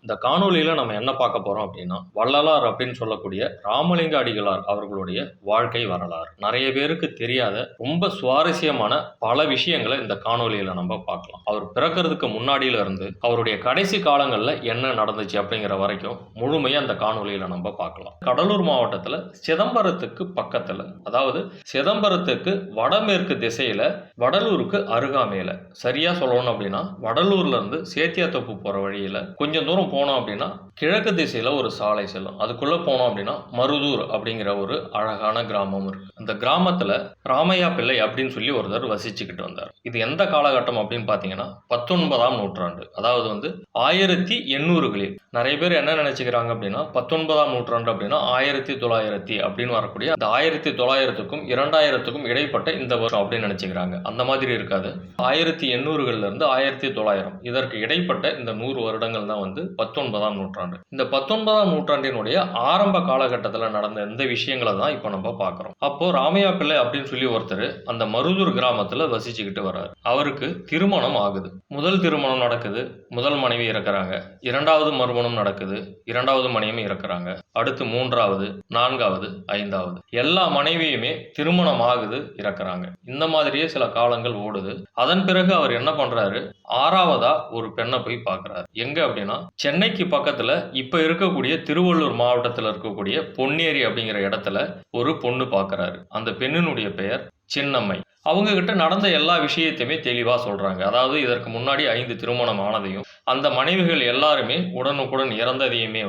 இந்த காணொளியில நம்ம என்ன பார்க்க போறோம் அப்படின்னா, வள்ளலார் அப்படின்னு சொல்லக்கூடிய ராமலிங்க அடிகளார் அவர்களுடைய வாழ்க்கை வரலாறு. நெறைய பேருக்கு தெரியாத ரொம்ப சுவாரஸ்யமான பல விஷயங்கள இந்த காணொளியில நம்ம பார்க்கலாம். அவர் பிறக்கறதுக்கு முன்னாடியில இருந்து அவருடைய கடைசி காலங்கள்ல என்ன நடந்துச்சு அப்படிங்கிற வரைக்கும் முழுமையா அந்த காணொளியில நம்ம பார்க்கலாம். கடலூர் மாவட்டத்துல சிதம்பரத்துக்கு பக்கத்துல, அதாவது சிதம்பரத்துக்கு வடமேற்கு திசையில வடலூருக்கு அருகாமையில, சரியா சொல்லணும் அப்படின்னா வடலூர்ல இருந்து சேத்தியாத்தோப்பு போற வழியில கொஞ்சம் தூரம் போனோம் அப்படின்னா கிழக்கு திசையில ஒரு சாலை செல்லும். அதுக்குள்ள போனோம் அப்படின்னா மருதூர் அப்படிங்கிற ஒரு அழகான கிராமம் இருக்கு. அந்த கிராமத்துல ராமையா பிள்ளை அப்படின்னு சொல்லி ஒருத்தர் வசிச்சுக்கிட்டு வந்தார். இது எந்த காலகட்டம் அப்படின்னு பாத்தீங்கன்னா 19ஆம் நூற்றாண்டு, அதாவது 1800களில். நிறைய பேர் என்ன நினைச்சுக்கிறாங்க அப்படின்னா 19ஆம் நூற்றாண்டு அப்படின்னா 1900 அப்படின்னு வரக்கூடிய அந்த 1900க்கும் 2000க்கும் இடைப்பட்ட இந்த வருஷம் அப்படின்னு நினைச்சுக்கிறாங்க. அந்த மாதிரி இருக்காது. 1800கள்ல இருந்து 1900 இதற்கு இடைப்பட்ட இந்த 100 வருடங்கள் தான் 19ஆம் நூற்றாண்டு. இந்த 19ஆம் நூற்றாண்டினுடைய ஆரம்ப காலகட்டத்தில் நடந்த இந்த விஷயங்களை தான் இப்போ நம்ம பார்க்குறோம். அப்போ ராமையா பிள்ளை அப்படின்னு சொல்லி ஒருத்தர் அந்த மருதூர் கிராமத்தில் வசிச்சுக்கிட்டு வர்றாரு. அவருக்கு திருமணம் ஆகுது. முதல் திருமணம் நடக்குது, முதல் மனைவி இறக்குறாங்க. இரண்டாவது மறுமணம் நடக்குது, இரண்டாவது மனைவியும் இறக்குறாங்க. அடுத்து மூன்றாவது, நான்காவது, ஐந்தாவது, எல்லா மனைவியுமே திருமணம் ஆகுது, இறக்குறாங்க. இந்த மாதிரியே சில காலங்கள் ஓடுது. அதன் பிறகு அவர் என்ன பண்றாரு, ஆறாவதா ஒரு பெண்ணை போய் பார்க்கிறாரு. எங்க அப்படின்னா சென்னைக்கு பக்கத்துல இப்ப இருக்கக்கூடிய திருவள்ளூர் மாவட்டத்தில் இருக்கக்கூடிய பொன்னேரி அப்படிங்கிற இடத்துல ஒரு பொண்ணு பார்க்கிறாரு. அந்த பெண்ணினுடைய பெயர் சின்னம்மை. அவங்க கிட்ட நடந்த எல்லா விஷயத்தையுமே தெளிவா சொல்றாங்க. அதாவது இதற்கு முன்னாடி 5 திருமணம் ஆனதையும் அந்த மனைவிகள் எல்லாருமே உடனுக்குடன் இறந்ததையுமே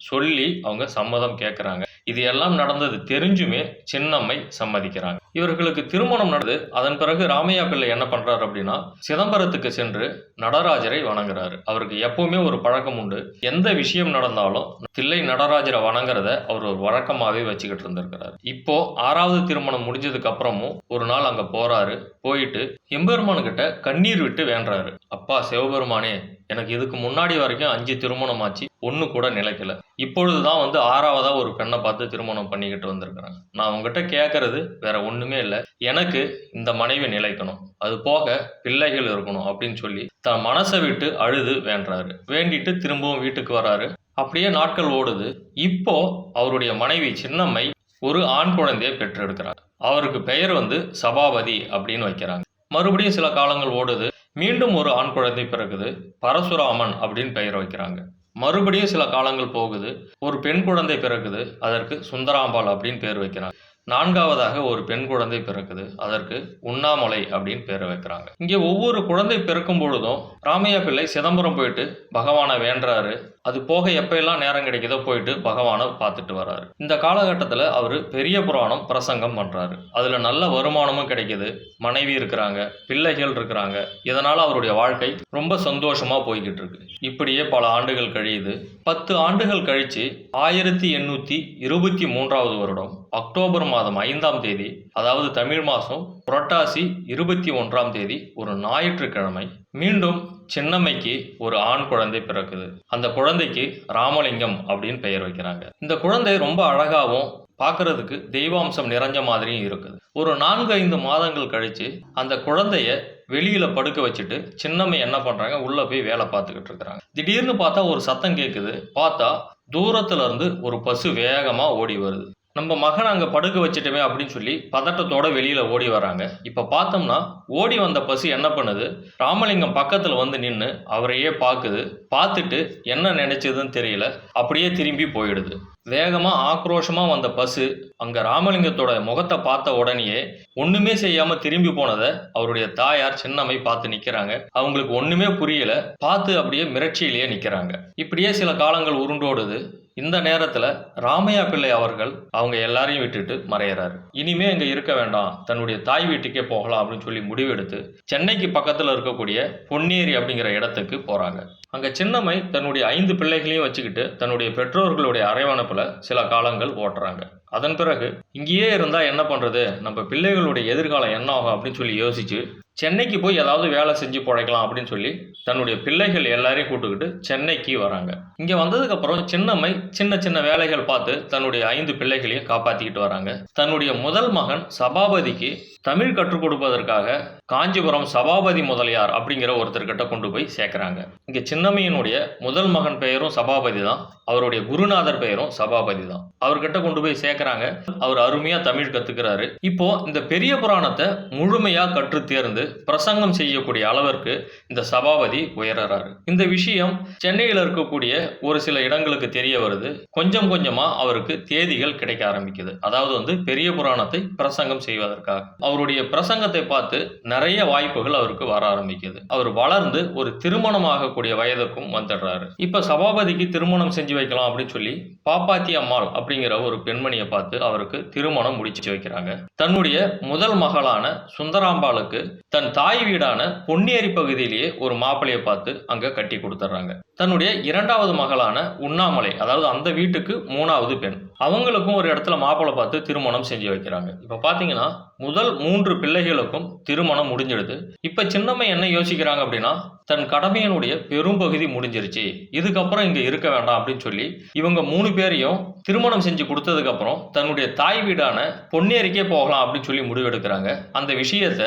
சொல்லி அவங்க சம்மதம் கேட்கிறாங்க. இது எல்லாம் நடந்தது தெரிஞ்சுமே சின்னம்மை சம்மதிக்கிறாங்க. இவர்களுக்கு திருமணம் நடந்து அதன் பிறகு ராமையா பிள்ளை என்ன பண்றாரு அப்படின்னா சிதம்பரத்துக்கு சென்று நடராஜரை வணங்குறாரு. அவருக்கு எப்பவுமே ஒரு பழக்கம் உண்டு. எந்த விஷயம் நடந்தாலும் தில்லை நடராஜரை வணங்குறத அவர் ஒரு வழக்கமாவே வச்சுக்கிட்டு இருந்திருக்கிறார். இப்போ 6வது திருமணம் முடிஞ்சதுக்கு அப்புறமும் ஒரு நாள் அங்க போறாரு. போயிட்டு எம்பெருமான் கிட்ட கண்ணீர் விட்டு வேண்டுறாரு. அப்பா சிவபெருமானே, எனக்கு இதுக்கு முன்னாடி வரைக்கும் 5 திருமணம் ஆச்சு, ஒண்ணு கூட நிலைக்கல. இப்பொழுதுதான் 6வதா ஒரு பெண்ணை பார்த்து திருமணம் பண்ணிக்கிட்டு வந்திருக்கிறேன். நான் உங்ககிட்ட கேட்கறது வேற ஒண்ணுமே இல்லை. எனக்கு இந்த மனைவி நிலைக்கணும், அது போக பிள்ளைகள் இருக்கணும் அப்படின்னு சொல்லி தன் மனசை விட்டு அழுது வேண்டுறாரு. வேண்டிட்டு திரும்பவும் வீட்டுக்கு வராரு. அப்படியே நாட்கள் ஓடுது. இப்போ அவருடைய மனைவி சின்னம்மை ஒரு ஆண் குழந்தையை பெற்றெடுக்கிறார். அவருக்கு பெயர் சபாபதி அப்படின்னு வைக்கிறாங்க. மறுபடியும் சில காலங்கள் ஓடுது. மீண்டும் ஒரு ஆண் குழந்தை பிறகுது. பரசுராமன் அப்படின்னு பெயர் வைக்கிறாங்க. மறுபடியும் சில காலங்கள் போகுது. ஒரு பெண் குழந்தை பிறகுது. அதற்கு சுந்தராம்பாள் அப்படின்னு பேர் வைக்கிறாங்க. 4வதாக ஒரு பெண் குழந்தை பிறக்குது. அதற்கு உண்ணாமலை அப்படின்னு பேர் வைக்கிறாங்க. இங்கே ஒவ்வொரு குழந்தை பிறக்கும் பொழுதும் ராமையா பிள்ளை சிதம்பரம் போயிட்டு பகவானை வேண்டுறாரு. அது போக எப்ப எல்லாம் நேரம் கிடைக்குதோ போயிட்டு பகவானை பார்த்துட்டு வர்றாரு. இந்த காலகட்டத்தில் அவர் பெரிய புராணம் பிரசங்கம் பண்றாரு. அதுல நல்ல வருமானமும் கிடைக்குது. மனைவி இருக்கிறாங்க, பிள்ளைகள் இருக்கிறாங்க. இதனால அவருடைய வாழ்க்கை ரொம்ப சந்தோஷமா போய்கிட்டு இருக்கு. இப்படியே பல ஆண்டுகள் கழியுது. 10 ஆண்டுகள் கழிச்சு 1823வது வருடம் அக்டோபர் மாதம் 5ஆம் தேதி, அதாவது தமிழ் மாசம் புரட்டாசி 21ஆம் தேதி ஒரு ஞாயிற்றுக்கிழமை மீண்டும் சின்னம்மைக்கு ஒரு ஆண் குழந்தை பிறக்குது. அந்த குழந்தைக்கு ராமலிங்கம் அப்படின்னு பெயர் வைக்கிறாங்க. இந்த குழந்தை ரொம்ப அழகாவும் பார்க்கறதுக்கு தெய்வாம்சம் நிறைஞ்ச மாதிரியும் இருக்குது. ஒரு 4-5 மாதங்கள் கழிச்சு அந்த குழந்தைய வெளியில படுக்க வச்சுட்டு சின்னம்மை என்ன பண்றாங்க, உள்ள போய் வேலை பார்த்துக்கிட்டு இருக்கிறாங்க. திடீர்னு பார்த்தா ஒரு சத்தம் கேட்குது. பார்த்தா தூரத்துல இருந்து ஒரு பசு வேகமா ஓடி வருது. நம்ம மகன் அங்கே படுக்க வச்சுட்டோமே அப்படின்னு சொல்லி பதட்டத்தோட வெளியில ஓடி வராங்க. இப்போ பார்த்தோம்னா ஓடி வந்த பசு என்ன பண்ணுது, ராமலிங்கம் பக்கத்தில் நின்று அவரையே பார்க்குது. பார்த்துட்டு என்ன நினைச்சதுன்னு தெரியல, அப்படியே திரும்பி போயிடுது. வேகமாக ஆக்ரோஷமாக வந்த பசு அங்கே ராமலிங்கத்தோட முகத்தை பார்த்த உடனேயே ஒன்றுமே செய்யாமல் திரும்பி போனதை அவருடைய தாயார் சின்னம்மை பார்த்து நிற்கிறாங்க. அவங்களுக்கு ஒன்றுமே புரியல. பார்த்து அப்படியே மிரட்சியிலேயே நிற்கிறாங்க. இப்படியே சில காலங்கள் உருண்டோடுது. இந்த நேரத்தில் ராமையா பிள்ளை அவர்கள் அவங்க எல்லாரையும் விட்டுட்டு மறையிறாரு. இனிமே இங்கே இருக்க வேண்டாம், தன்னுடைய தாய் வீட்டுக்கே போகலாம் அப்படின்னு சொல்லி முடிவெடுத்து சென்னைக்கு பக்கத்தில் இருக்கக்கூடிய பொன்னேரி அப்படிங்கிற இடத்துக்கு போகிறாங்க. அங்கே சின்னம்மை தன்னுடைய 5 பிள்ளைகளையும் வச்சுக்கிட்டு தன்னுடைய பெற்றோர்களுடைய அரவணைப்பில் சில காலங்கள் ஓட்டுறாங்க. அதன் பிறகு இங்கேயே இருந்தால் என்ன பண்ணுறது, நம்ம பிள்ளைகளுடைய எதிர்காலம் என்ன ஆகும் அப்படின்னு சொல்லி யோசிச்சு சென்னைக்கு போய் ஏதாவது வேலை செஞ்சு பிழைக்கலாம் அப்படின்னு சொல்லி தன்னுடைய பிள்ளைகள் எல்லாரையும் கூட்டுக்கிட்டு சென்னைக்கு வராங்க. இங்கே வந்ததுக்கப்புறம் சின்னம்மை சின்ன சின்ன வேலைகள் பார்த்து தன்னுடைய 5 பிள்ளைகளையும் காப்பாற்றிக்கிட்டு வராங்க. தன்னுடைய முதல் மகன் சபாபதிக்கு தமிழ் கற்றுக் கொடுப்பதற்காக காஞ்சிபுரம் சபாபதி முதலியார் அப்படிங்கிற ஒருத்தர்கிட்ட கொண்டு போய் சேர்க்குறாங்க. இங்கே சின்னம்மையினுடைய முதல் மகன் பெயரும் சபாபதி தான், அவருடைய குருநாதர் பெயரும் சபாபதி தான். அவர்கிட்ட கொண்டு போய் சேர்க்குறாங்க. அவர் அருமையாக தமிழ் கற்றுக்கிறாரு. இப்போ இந்த பெரிய புராணத்தை முழுமையாக கற்று தேர்ந்து பிரசங்கம் செய்யக்கூடிய அளவிற்கு இந்த சபாபதி உயர்றாரு. இந்த விஷயம் சென்னையில் இருக்கக்கூடிய ஒரு சில இடங்களுக்கு தெரிய வருது. கொஞ்சம் கொஞ்சமாக அவருக்கு தேதிகள் கிடைக்க ஆரம்பிக்குது. அதாவது பெரிய புராணத்தை பிரசங்கம் செய்வதற்காக அவருடைய பிரசங்கத்தை பார்த்து நிறைய வாய்ப்புகள் அவருக்கு வர ஆரம்பிக்குது. அவர் வளர்ந்து ஒரு திருமணம் ஆகக்கூடிய வயதுக்கும் வந்துடுறாரு. இப்ப சபாபதிக்கு திருமணம் செஞ்சு வைக்கலாம் அப்படின்னு சொல்லி பாப்பாத்தி அம்மாள் அப்படிங்கிற ஒரு பெண்மணியை பார்த்து அவருக்கு திருமணம் முடிச்சு வைக்கிறாங்க. தன்னுடைய முதல் மகளான சுந்தராம்பாளுக்கு தன் தாய் வீடான பொன்னேரி பகுதியிலேயே ஒரு மாப்பிளையை பார்த்து அங்க கட்டி கொடுத்துட்றாங்க. தன்னுடைய இரண்டாவது மகளான உண்ணாமலை, அதாவது அந்த வீட்டுக்கு மூணாவது பெண், அவங்களுக்கும் ஒரு இடத்துல மாப்பிள்ளை பார்த்து திருமணம் செஞ்சு வைக்கிறாங்க. இப்ப பாத்தீங்கன்னா முதல் 3 பிள்ளைகளுக்கும் திருமணம் முடிஞ்சிடுது. இப்ப சின்னம்மை என்ன யோசிக்கிறாங்க அப்படின்னா, தன் கடமையினுடைய பெரும்பகுதி முடிஞ்சிருச்சு, இதுக்கப்புறம் இங்க இருக்க வேண்டாம் அப்படின்னு சொல்லி இவங்க 3 பேரையும் திருமணம் செஞ்சு கொடுத்ததுக்கு அப்புறம் தன்னுடைய தாய் வீடான பொன்னேரிக்கே போகலாம் அப்படின்னு சொல்லி முடிவெடுக்கிறாங்க. அந்த விஷயத்த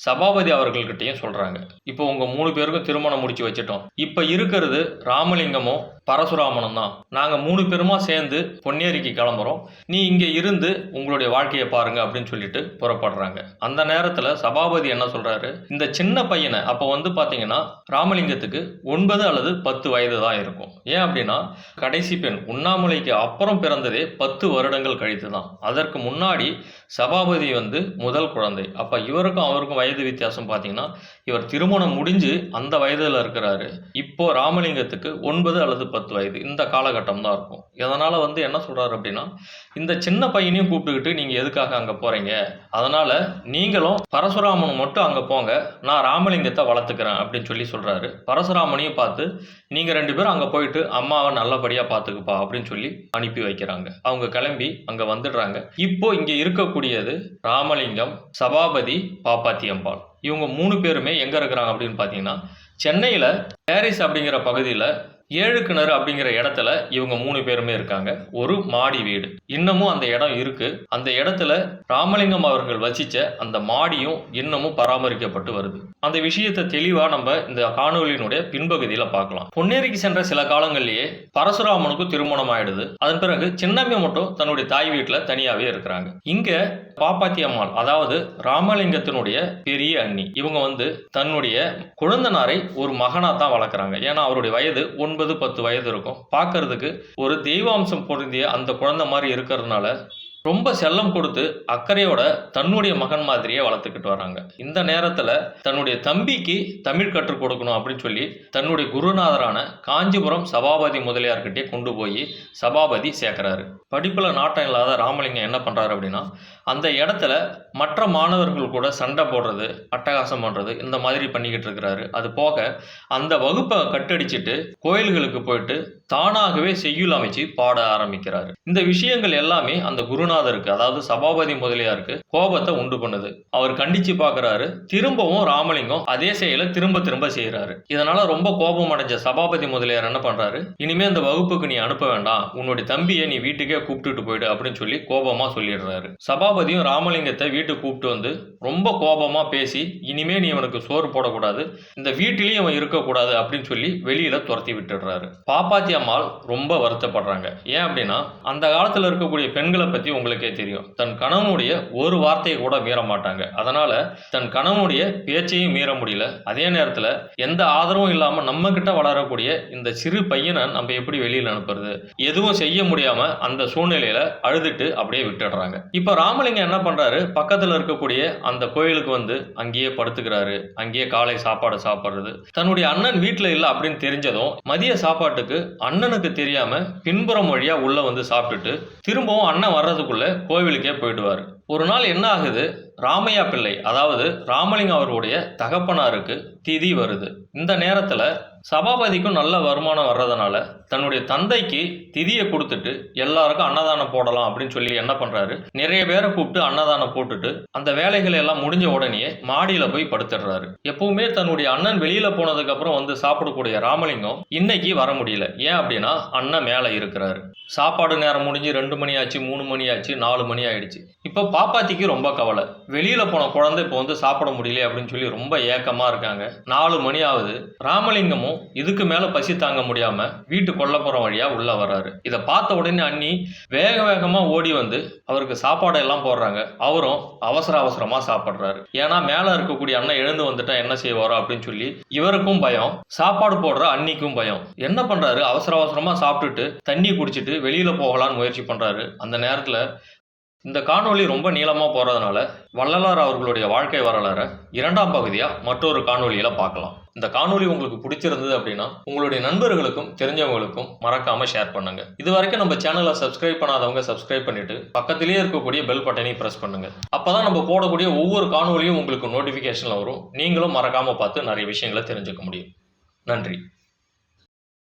சபாபதி அவர்கள்கிட்டையும் சொல்றாங்க. இப்போ உங்க 3 பேருக்கும் திருமணம் முடிச்சு வச்சுட்டோம், இப்ப இருக்கிறது ராமலிங்கமும் பரசுராமனும் தான். நாங்க 3 பேருமா சேர்ந்து பொன்னேரிக்கு கிளம்புறோம், நீ இங்க இருந்து உங்களுடைய வாழ்க்கையை பாருங்க அப்படின்னு சொல்லிட்டு புறப்படுறாங்க. அந்த நேரத்துல சபாபதி என்ன சொல்றாரு, இந்த சின்ன பையனை, அப்போ பாத்தீங்கன்னா ராமலிங்கத்துக்கு 9 அல்லது 10 வயது தான் இருக்கும். ஏன் அப்படின்னா கடைசி பெண் உண்ணாமலைக்கு அப்புறம் பிறந்ததே 10 வருடங்கள் கழித்து தான். அதற்கு முன்னாடி சபாபதி முதல் குழந்தை. அப்ப இவருக்கும் அவருக்கும் வயது வித்தியாசம் பார்த்தீங்கன்னா, இவர் திருமணம் முடிஞ்சு அந்த வயதில் இருக்கிறாரு. இப்போ ராமலிங்கத்துக்கு 9 அல்லது 10 வயது, இந்த காலகட்டம் தான் இருக்கும். இதனால என்ன சொல்றாரு அப்படின்னா, இந்த சின்ன பையனையும் கூப்பிட்டுக்கிட்டு நீங்க எதுக்காக அங்க போறீங்க, அதனால நீங்களும் பரசுராமனும் மட்டும் அங்க போங்க, நான் ராமலிங்கத்தை வளர்த்துக்கிறேன் அப்படின்னு சொல்லி சொல்றாரு. பரசுராமனையும் பார்த்து நீங்க 2 பேரும் அங்க போயிட்டு அம்மாவை நல்லபடியா பார்த்துக்குப்பா அப்படின்னு சொல்லி அனுப்பி வைக்கிறாங்க. அவங்க கிளம்பி அங்க வந்துடுறாங்க. இப்போ இங்க இருக்கக்கூடியது ராமலிங்கம், சபாபதி, பாப்பாத்தி அம்பாள். இவங்க 3 பேருமே எங்க இருக்கிறாங்க அப்படின்னு பாத்தீங்கன்னா, சென்னையில பாரிஸ் அப்படிங்கிற பகுதியில் 7 கிணறு அப்படிங்கிற இடத்துல இவங்க 3 பேருமே இருக்காங்க. ஒரு மாடி வீடு இன்னமும் அந்த இடம் இருக்கு. அந்த இடத்துல ராமலிங்கம் அவர்கள் வசிச்ச அந்த மாடியும் இன்னமும் பராமரிக்கப்பட்டு வருது. அந்த விஷயத்தை தெளிவா நம்ம இந்த காணொலியினுடைய பின்பகுதியில பார்க்கலாம். பொன்னேரிக்கு சென்ற சில காலங்களிலேயே பரசுராமனுக்கு திருமணம் ஆயிடுது. அதன் பிறகு சின்னம்மை மட்டும் தன்னுடைய தாய் வீட்டுல தனியாவே இருக்கிறாங்க. இங்க பாப்பாத்தி அம்மாள், அதாவது ராமலிங்கத்தினுடைய பெரிய அண்ணி, இவங்க தன்னுடைய குழந்தனாரை ஒரு மகனா தான் வளர்க்குறாங்க. ஏன்னா அவருடைய வயது 9-10 வயது இருக்கும். பார்க்கறதுக்கு ஒரு தெய்வாம்சம் பொருந்திய அந்த குழந்தை மாதிரி இருக்கிறதுனால ரொம்ப செல்லம் கொடுத்து அக்கறையோட தன்னுடைய மகன் மாதிரியே வளர்த்துக்கிட்டு வராங்க. இந்த நேரத்தில் தன்னுடைய தம்பிக்கு தமிழ் கற்றுக் கொடுக்கணும் அப்படின்னு சொல்லி தன்னுடைய குருநாதரான காஞ்சிபுரம் சபாபதி முதலியார்கிட்டே கொண்டு போய் சபாபதி சேர்க்கிறாரு. படிப்பில் நாட்டம் இல்லாத ராமலிங்கம் என்ன பண்ணுறாரு அப்படின்னா, அந்த இடத்துல மற்ற மாணவர்கள் கூட சண்டை போடுறது, அட்டகாசம் பண்ணுறது, இந்த மாதிரி பண்ணிக்கிட்டு இருக்கிறாரு. அது போக அந்த வகுப்பை கட்டடிச்சிட்டு கோயில்களுக்கு போயிட்டு தானாகவே செய்யுள் அமைச்சு பாட ஆரம்பிக்கிறாரு. இந்த விஷயங்கள் எல்லாமே அந்த குருநாதருக்கு, அதாவது சபாபதி முதலியாருக்கு கோபத்தை உண்டு பண்ணுது. அவர் கண்டிச்சு பார்க்கறாரு. திரும்பவும் ராமலிங்கம் அதே செயலை திரும்ப திரும்ப செய்யறாரு. இதனால ரொம்ப கோபம் அடைஞ்ச சபாபதி முதலியார் என்ன பண்றாரு, இனிமே அந்த வகுப்புக்கு நீ அனுப்ப வேண்டாம், உன்னுடைய தம்பியை நீ வீட்டுக்கே கூப்பிட்டுட்டு போயிடு அப்படின்னு சொல்லி கோபமா சொல்லிடுறாரு. சபாபதியும் ராமலிங்கத்தை வீட்டுக்கு கூப்பிட்டு ரொம்ப கோபமா பேசி, இனிமே நீ அவனுக்கு சோறு போடக்கூடாது, இந்த வீட்டிலேயே அவன் இருக்கக்கூடாது அப்படின்னு சொல்லி வெளியில துரத்தி விட்டுடுறாரு. பாப்பாத்தி அம்மாள் ரொம்ப வருத்தப்படுறாங்க. ஏன் அப்படின்னா, அந்த காலத்துல இருக்கக்கூடிய பெண்களை பத்தி உங்களுக்கே தெரியும். தன் கணவனுடைய ஒரு வார்த்தையை கூட மீற மாட்டாங்க. அதனால தன் கணவனுடைய பேச்சையும் மீற முடியல. அதே நேரத்துல எந்த ஆதரவும் இல்லாம நம்ம கிட்ட வளரக்கூடிய இந்த சிறு பையனை நம்ம எப்படி வெளியில அனுப்புறது, எதுவும் செய்ய முடியாம அந்த சூழ்நிலையில அழுதுட்டு அப்படியே விட்டுடுறாங்க. இப்ப ராமலிங்கம் என்ன பண்றாரு, பக்கத்துல இருக்கக்கூடிய அந்த கோயிலுக்கு அங்கேயே படுத்துக்கிறாரு. அங்கேயே காலை சாப்பாடு சாப்பிடுறது. தன்னுடைய அண்ணன் வீட்டுல இல்ல அப்படின்னு தெரிஞ்சதும் மதிய சாப்பாட்டுக்கு அண்ணனுக்கு தெரியாம பின்புறம் வழியா உள்ள சாப்பிட்டுட்டு திரும்பவும் அண்ணன் வர்றதுக்குள்ள கோவிலுக்கே போயிடுவாரு. ஒரு நாள் என்ன ஆகுது, ராமையா பிள்ளை, அதாவது ராமலிங்கம் அவர்களுடைய தகப்பனாருக்கு திதி வருது. இந்த நேரத்துல சபாபதிக்கும் நல்ல வருமானம் வர்றதுனால தன்னுடைய தந்தைக்கு திதியை கொடுத்துட்டு எல்லாருக்கும் அன்னதானம் போடலாம் அப்படின்னு சொல்லி என்ன பண்றாரு, நிறைய பேரை கூப்பிட்டு அன்னதானம் போட்டுட்டு அந்த வேலைகள் எல்லாம் முடிஞ்ச உடனே மாடியில போய் படுத்துடுறாரு. எப்பவுமே தன்னுடைய அண்ணன் வெளியில போனதுக்கு அப்புறம் சாப்பிடக்கூடிய ராமலிங்கம் இன்னைக்கு வர முடியல. ஏன் அப்படின்னா, அண்ணன் மேல இருக்கிறாரு. சாப்பாடு நேரம் முடிஞ்சு 2 மணி ஆச்சு, 3 மணி ஆச்சு, 4 மணி ஆயிடுச்சு. இப்ப பாப்பாத்திக்கு ரொம்ப கவலை. வெளியில போன குழந்தை இப்போ வந்து சாப்பிட முடியல அப்படின்னு சொல்லி ரொம்ப ஏக்கமா இருக்காங்க. 4 மணி ஆகுது. ராமலிங்கமும் இதுக்கு மேல பசி தாங்க முடியாம வீட்டு கொல்லைப்புறம் வழியா உள்ள வர்றாரு. இதை பார்த்த உடனே அண்ணி வேக வேகமா ஓடி வந்து அவருக்கு சாப்பாடு எல்லாம் போடுறாங்க. அவரும் அவசரமா சாப்பிடுறாரு. ஏன்னா மேல இருக்கக்கூடிய அண்ணன் எழுந்து வந்துட்டா என்ன செய்வாரோ அப்படின்னு சொல்லி இவருக்கும் பயம், சாப்பாடு போடுற அன்னிக்கும் பயம். என்ன பண்றாரு, அவசரமா சாப்பிட்டுட்டு தண்ணி குடிச்சிட்டு வெளியில போகலான்னு முயற்சி பண்றாரு. அந்த நேரத்துல இந்த காணொளி ரொம்ப நீளமா போறதுனால வள்ளலார் அவர்களுடைய வாழ்க்கை வரலாறை 2ஆம் பகுதியா மற்றொரு காணொளியில பார்க்கலாம். இந்த காணொளி உங்களுக்கு பிடிச்சிருந்தது அப்படின்னா உங்களுடைய நண்பர்களுக்கும் தெரிஞ்சவங்களுக்கும் மறக்காம ஷேர் பண்ணுங்க. இது வரைக்கும் நம்ம சேனலை சப்ஸ்கிரைப் பண்ணாதவங்க சப்ஸ்கிரைப் பண்ணிட்டு பக்கத்திலேயே இருக்கக்கூடிய பெல் பட்டனையும் பிரஸ் பண்ணுங்க. அப்பதான் நம்ம போடக்கூடிய ஒவ்வொரு காணொளியும் உங்களுக்கு நோட்டிபிகேஷன்ல வரும். நீங்களும் மறக்காம பார்த்து நிறைய விஷயங்களை தெரிஞ்சுக்க முடியும். நன்றி.